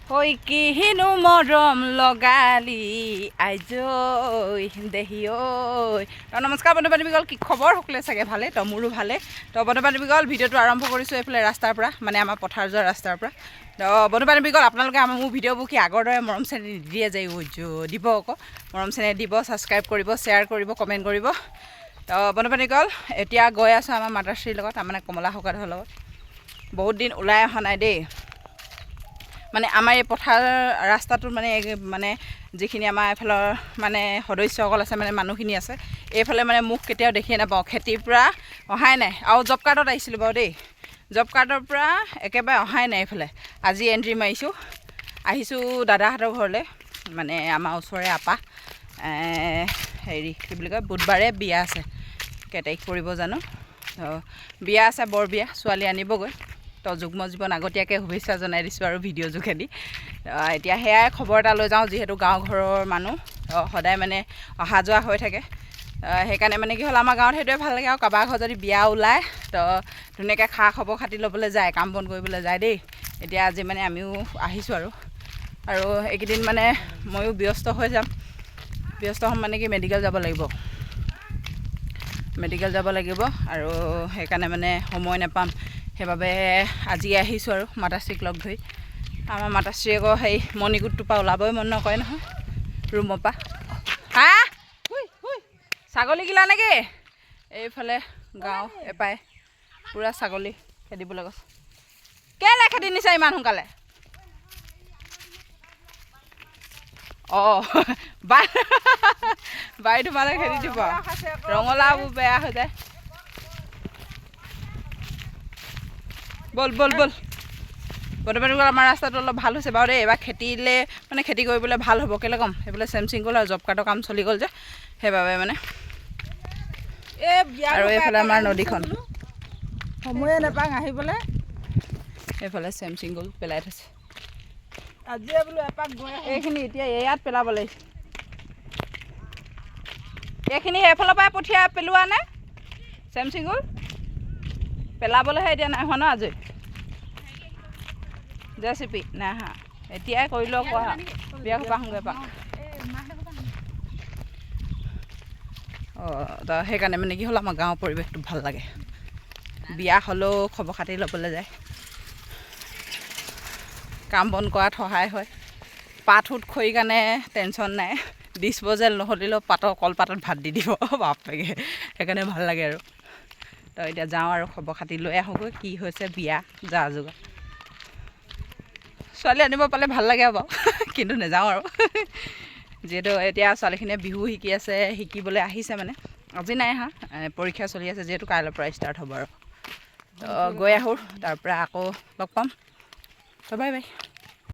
ঐ কিহিনো মৰম লগালি আইজৈ দেহি ঐ। নমস্কাৰ বন্ধু বান্ধৱীসকল, কি খবৰ? সকলোৱে চাগে ভালে, তো মোৰো ভালে। তো বন্ধু বান্ধৱীসকল, ভিডিঅ'টো আৰম্ভ কৰিছোঁ এইফালে ৰাস্তাৰ পৰা, মানে আমাৰ পথাৰ যোৱা ৰাস্তাৰ পৰা। তো বন্ধু বান্ধৱীসকল, আপোনালোকে মোৰ ভিডিঅ'বোৰ কি আগৰ দৰে মৰম চেনেহ নিদিয়ে যে দিব আকৌ, মৰম চেনেহ দিব, ছাবস্ক্ৰাইব কৰিব, শ্বেয়াৰ কৰিব, কমেণ্ট কৰিব। তো বন্ধু বান্ধৱীসকল, এতিয়া গৈ আছোঁ আমাৰ মাতাশ্ৰীৰ লগত, তাৰমানে কমলা সৌকাধৰ লগত। বহুত দিন ওলাই অহা নাই দেই। মানে আমাৰ এই পথাৰ ৰাস্তাটোত মানে যিখিনি আমাৰ এইফালৰ মানে সদস্যসকল আছে, মানে মানুহখিনি আছে, এইফালে মানে মুখ কেতিয়াও দেখিয়ে নাপাওঁ। খেতিৰ পৰা অহাই নাই, আৰু জব কাৰ্ডত আহিছিলোঁ বাৰু দেই, জব কাৰ্ডৰ পৰা একেবাৰে অহাই নাই এইফালে। আজি এণ্ট্ৰি মাৰিছোঁ, আহিছোঁ দাদাহঁতৰ ঘৰলৈ, মানে আমাৰ ওচৰৰে আপা। হেৰি কি বুলি কয়, বুধবাৰে বিয়া আছে, কেই তাৰিখ পৰিব জানো, বিয়া আছে, বৰ বিয়া, ছোৱালী আনিবগৈ। তো যুগ্ম জীৱন আগতীয়াকৈ শুভেচ্ছা জনাই দিছোঁ আৰু ভিডিঅ' যোগেদি। এতিয়া সেয়াই খবৰ এটা লৈ যাওঁ, যিহেতু গাঁও ঘৰৰ মানুহ সদায় মানে অহা যোৱা হৈ থাকে। সেইকাৰণে মানে কি হ'ল, আমাৰ গাঁৱত সেইটোৱে ভাল লাগে, আৰু কাৰোবাৰ ঘৰত যদি বিয়া ওলায় তো ধুনীয়াকৈ খা খবৰ খাতি ল'বলৈ যায়, কাম বন কৰিবলৈ যায় দেই। এতিয়া আজি মানে আমিও আহিছোঁ আৰু এইকেইদিন মানে ময়ো ব্যস্ত হৈ যাম। ব্যস্ত হ'ম মানে কি, মেডিকেল যাব লাগিব আৰু সেইকাৰণে মানে সময় নাপাম। সেইবাবে আজি আহিছোঁ আৰু মাতাশ্ৰীক লগ ধৰি। আমাৰ মাতাশ্ৰী আকৌ সেই মণিকোটটোৰ পৰা ওলাবই মন নকৰে নহয়, ৰুমৰ পৰা। হা ছাগলী গিলা নেকি? এইফালে গাঁও এপাই পূৰা ছাগলী খেদিবলৈ গৈছে। কেলৈ খেদি নিছে ইমান সোনকালে? অঁ বাৰী তোমালৈ খেদি দিব, ৰঙালাওবোৰ বেয়া হৈ যায়। বল বন্ধু বান্ধৱীসকল, আমাৰ ৰাস্তাটো অলপ ভাল হৈছে বাৰু দেই। এইবাৰ খেতি কৰিবলৈ ভাল হ'ব। কেলৈ ক'ম, সেইফালে চেমচিং গ'ল আৰু জব কাৰ্ডৰ কাম চলি গ'ল যে, সেইবাবে মানে। আৰু এইফালে আমাৰ নদীখন, সময়ে নাপাওঁ আহিবলৈ। এইফালে চেমচিং গ'ল পেলাই থৈছে। আজি বোলো এপাক গৈ এইখিনি এতিয়া ইয়াত পেলাব লাগিছে। এইখিনি সেইফালৰ পৰাই পেলোৱা নে চেমচিং গ'ল? পেলাবলৈহে এতিয়া নাই হোৱা ন আজৰি। জেচিপি নাই হা, এতিয়াই কৰি লওক, কোৱা বিয়া সোপা আহোঁগৈ এপাক। তো সেইকাৰণে মানে কি হ'ল, আমাৰ গাঁৱৰ পৰিৱেশটো ভাল লাগে। বিয়া হ'লেও খবৰ খাতি ল'বলৈ যায়, কাম বন কৰাত সহায় হয়। পাতোত খৰি কাৰণে টেনশ্যন নাই, ডিছপ'জেল নহ'লেও কলপাতত ভাত দি দিব বাপেকে, সেইকাৰণে ভাল লাগে আৰু। তো এতিয়া যাওঁ আৰু খবৰ খাতি লৈ আহোঁগৈ, কি হৈছে বিয়া যা যোগাৰ। ছোৱালী আনিব পালে ভাল লাগে বাৰু, কিন্তু নাযাওঁ আৰু। যিহেতু এতিয়া ছোৱালীখিনিয়ে বিহু শিকিবলৈ আহিছে, মানে আজি নাই আহা, পৰীক্ষা চলি আছে যিহেতু, কাইলৈৰ পৰা ষ্টাৰ্ট হ'ব আৰু। তো গৈ আহোঁ, তাৰপৰা আকৌ লগ পাম। Bye bye.